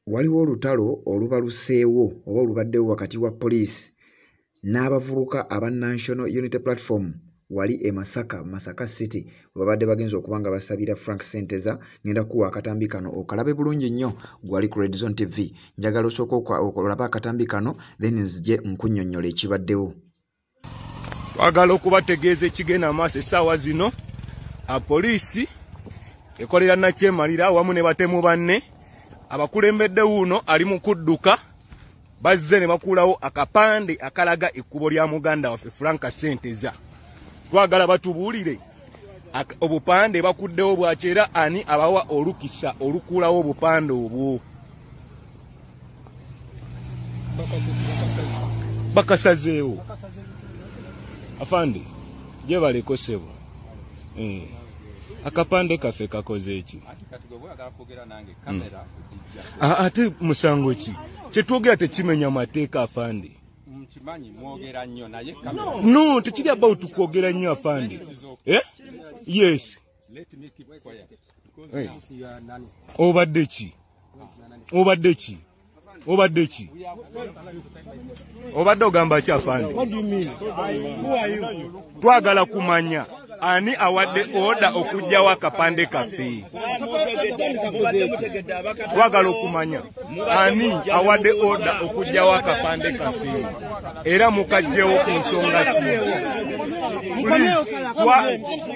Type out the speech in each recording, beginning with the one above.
waliwo olutalo olubaluseewo oba olubaddewo wakati wa poliisi n'abavubuka aba National Unity Platform wali e Masaka City babadde bagenza okubanga basabira Frank Senteza. Ngenda kuwa akatambi kano okalabe bulungi nnyo gwali ku Red Zone TV. Njagala osooka okulaba akatambi kano then nzije nkunnyonnyola ekibaddewo. Twagala okubategeeza ekigenda amaaso essaawa zino apoliisi ekolera Nakyemalira wamu ne batemu banne abakulembedde wuuno ali mu kudduka bazze ne bakuulawo akapande akalaga ekkubo lya muganda waffe Frank Senteza. Twagala batubuulire obupande bakuddewo bwakyera ani abawa olukisa olukuulawo obupande obwo. Bakasazeewo afande gye baleko ssebo akapande kaffe kakoze eki ate musango ki kyetwogera tekimenya mateeka afande. No, tekiri about kwogera nnyo afande. Yes. Obadde ki? Obadde ogamba ki afande? Twagala kumanya ani awadde oda okujjawo akapande kaffe. Twagala okumanya ani awadde oda okujjawo akapande kaffe era mukajjewo ku nsonga ki?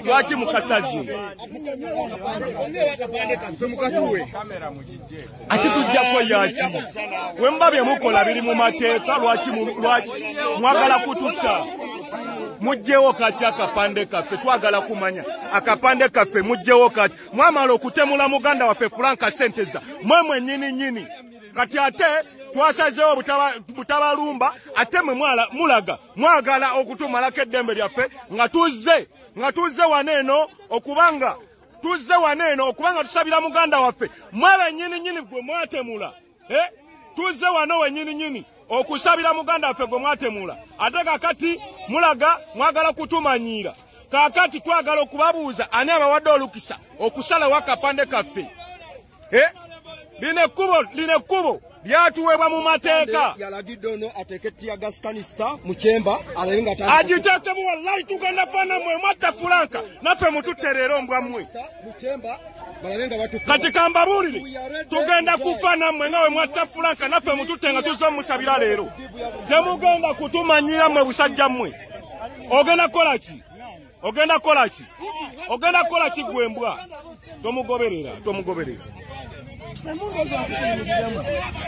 Lwaki mukasazi? Ate tujjako yaki? Wemba bye mukola biri mu mateeka lwaki mwagala kututta? Mujjewo kaki akapande kaffe? Twagala kumanya akapande kaffe mujjewo kaki? Mwamala okutemula muganda waffe Frank Senteza mwemwe nnyini kati ate twasazeewo butabalumba ate mwe mulaga mwagala okutumalako eddembe lyaffe nga tuzze waneeno okubanga tusabira muganda waffe mwe nnyini gwe mwatemula. Tuzze wano wennyini okusabira muganda waffe gwe mwatemula ate kakati mulaga mwagala kutumanyiira. Kakati twagala okubabuuza ani abawadde olukisa okusalawo akapande kaffe. Lino ekkubo lyatuweebwa mu mateeka. Yalagidde ono ateekettiya gas kanister mu kyemba alabe nga agiteekemu wallahi tugenda fana mmwe mwatta Fulanka naffe mututte leero mbwammwe. Kati kambabuulire tugenda kufa nammwe nga we mwatta Fulanka naffe mututte nga tuzze musabira leero. Temugenda kutumanyiira mmwe busajja mmwe. Ogenda kola ki gwembwa? Tomugoberera.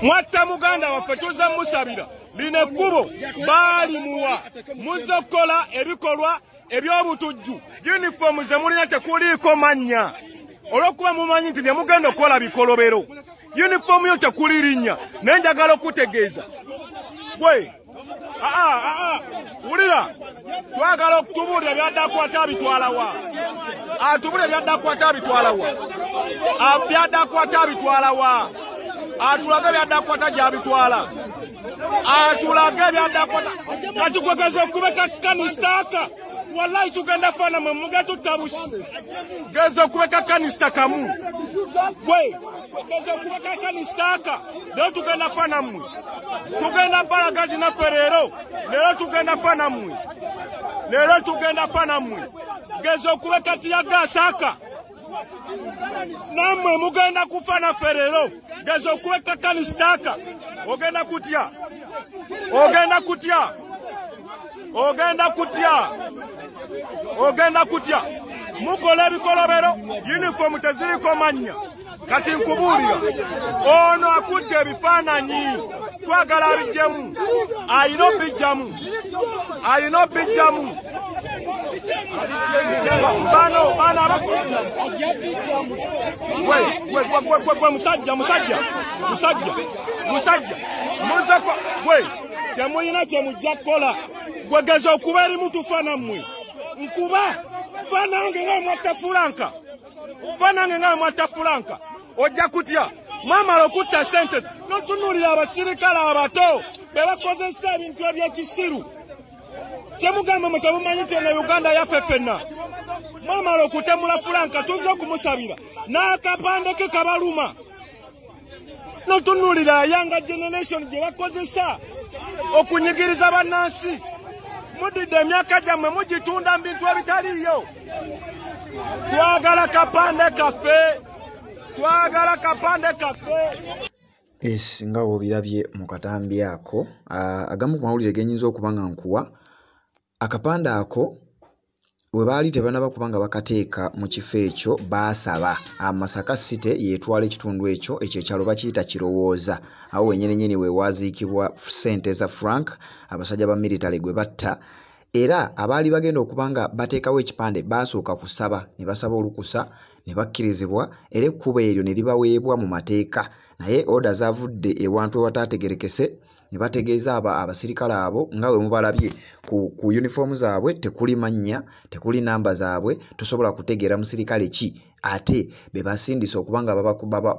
Mwatta muganda waffe tuzze musabira. Lino ekkubo baalimuwa muzze okukola ebikolwa eby'obutujju. Uniform ze mulina tekuliiko mannya olw'okuba mumanyi nti mugenda okukola bikolobero. Uniform yo tekuli linnya naye njagala okutegeeza gwe wulira twagala okutubuulira byaddakwata abitwalawa. Atubulire byaddakwata abitwalawa. Byaddakwata abitwalawa. Atulage byaddakwata gy'abitwala. Atulage byaddakwata. Kati kwegeza okubeka kanistaka. Wallahi tugenda fana mwe muge tutabusi. Geza okubeka kanista kamu. Gwe geza okubeka kanistaka. Leo tugenda fana mwe. Tugenda pala gaji na perero. Leo tugenda fana mwe. Geza okubeka tiya gasaka. Namwe mugenda kufana ferero. Geza okuweka kanistaka. Ogenda kutya. Mukola ebikolobero. Uniform teziriko mannya. Kati nkubuulira ono akutte ebifaananyi twagala abijjemu. Ayina obijjamu. Musajja temulina kye mujja kukola. Gwegeza okuba eri mutufana mmwe nkuba fanange nga mwatta Fulanka ojja kutya mwamala okutta sente n'otunuulira abasirikale abato be bakozesa ebintu eby'ekisiru. Kyemugamba mwe temumanyi nti eno Uganda yaffe ffenna. Mwamala okutemula Fulanka tuzze okumusabira n'akapande ke kabaluma. notunulira yanga generation gye bakozesa okunyigiriza bannansi mudidde emyaka gyammwe mugitunda mu bintu ebitaliyo. Twagala kapande kaffe. Yes, nga obirabye mu katambi ako agamu ku mawulire genyinza okuba nga nkuwa akapande ako we baali tebanaba kubanga bakateeka mu kifo ekyo baasaba Masaka City yeetwala ekitundu ekyo ekyalo bakiyita Kirowooza awo wenyenenyini we waaziikibwa ssente za Frank abasajja ba military gwe batta. Era abaali bagenda okubanga bateekawo ekipande baasooka kusaba ne basaba olukusa ne bakkirizibwa era ekkubo eryo ne libaweebwa mu mateeka naye oda zavudde ewantu ewataategerekese ne bategeeza abasirikale abo nga we mubalabye ku uniform zaabwe tekuli mannya tekuli namba zaabwe tosobola kutegeera musirikale ki ate be basindisa okubanga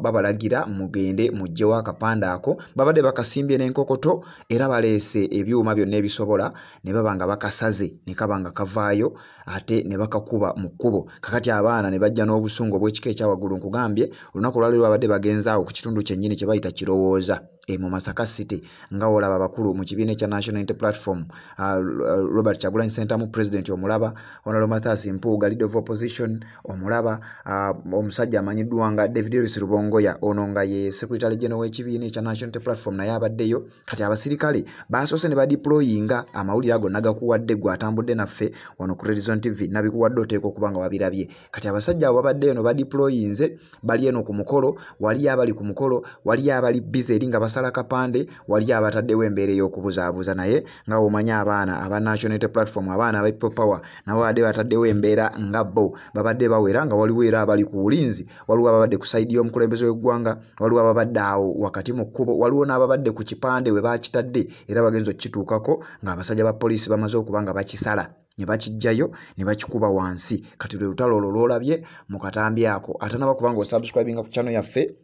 babalagira mugende mujje wa kapande ako babadde bakasimbye n'enkokoto era baleese ebyuma byonna ebisobola ne babanga bakasaze ne kabanga kavaayo ate ne bakakuba mu kkubo. Kakati abaana ne bajja n'obusungu obw'ekika ekyawaggulu nkugambye olunaku lwali babadde bagenzaawo ku kitundu kyennyini kye bayita Kirowooza mu Masaka City nga olaba abakulu mu kibiina ekya National Unity Platform Robert Kyagulanyi Ssentamu president omulaba, Honorable Mathias Mpuuga leader of opposition omulaba, omusajja amanyiddwa nga David Ellis Rubongoya ono nga ye secretary general w'ekibiina ekya National Unity Platform naye abaddeyo. Kati abasirikale basoose ne badeployinga amawulire ago nagakuwadde gwe atambudde naffe wano ku Red Zone TV nabikuwadde oteeka okuba nga wabirabye. Kati abasajja abo babaddeyo no badeployinze bali eno ku mukolo wali abali ku mukolo wali abali busy eri nga basala kapande wali abataddewo embeera ey'okubuzaabuza naye nga omanya abaana aba National Unity Platform abaana aba People Power nabo badde bataddewo embeera nga bo babadde bawera nga waliwo era abali ku bulinzi waliwo ababadde ku saidi y'omukulembeze w'eggwanga waliwo ababadde awo wakati mu kkubo waliwo n'ababadde ku kipande we bakitadde era bagenza okukituukako nga abasajja ba poliisi bamaze okuba nga bakisala ne bakijjayo ne bakikuba wansi. Kati lwe lutalo olwo lwolabye mu katambi ako ate nabakubanga osubscribinga ku channel yaffe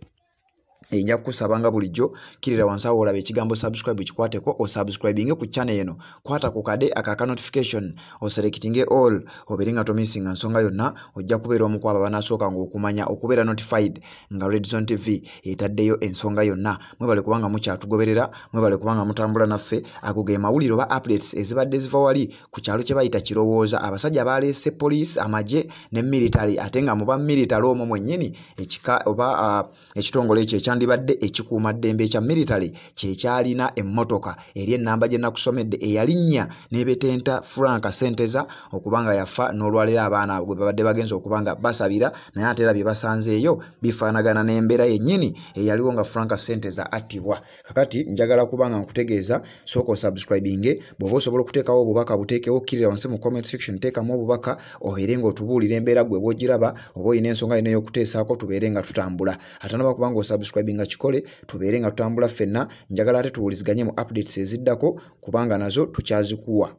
Inja kusabanga bulijjo kirira wansawo olabe ekigambo subscribe kikwateko o subscribing ku channel eno kwata ku kade aka notification o selecting all oberinga to missing nsonga yonna ojja kubeera omu kwaba banasooka ng'okumanya okubeera notified nga Red Zone TV etaddeyo ensonga yonna mwebale kubanga mukyatugoberera mwebale kubanga mutambula naffe ago ge mawuliro ba updates ezibadde ziva wali ku kyalo kye bayita Kirowooza abasajja baleese police amaje ne military atenga muba military omwo mwennyini ekika oba ekitongole ekyo ekyandibadde ekikuuma ddembe ekya military kyekyalina emmotoka eri ennamba gye nakusomedde eyalinnya n'ebetenta Frank Senteza okubanga yafa n'olwalira abaana bwe babadde bagenza okubanga basabira naye ate era bye basanzeeyo bifaanagana n'embeera yennyini eyaliwo nga Frank Senteza attibwa. Kakati njagala kubanga nkutegeeza sooka subscribing bw'oba osobola okuteekawo obubaka buteekewo kirira wansi mu comment section teekamu obubaka obeere ng'otubuulira embeera gwe bw'ogiraba oba oyina ensonga yonna ey'okuteesaako tubeere nga tutambula ate naba kubanga osubscribinga kikole tubeere nga tutambula ffenna njagala ate tuwuliziganye mu updates eziddako kubanga nazo tukyazikuwa.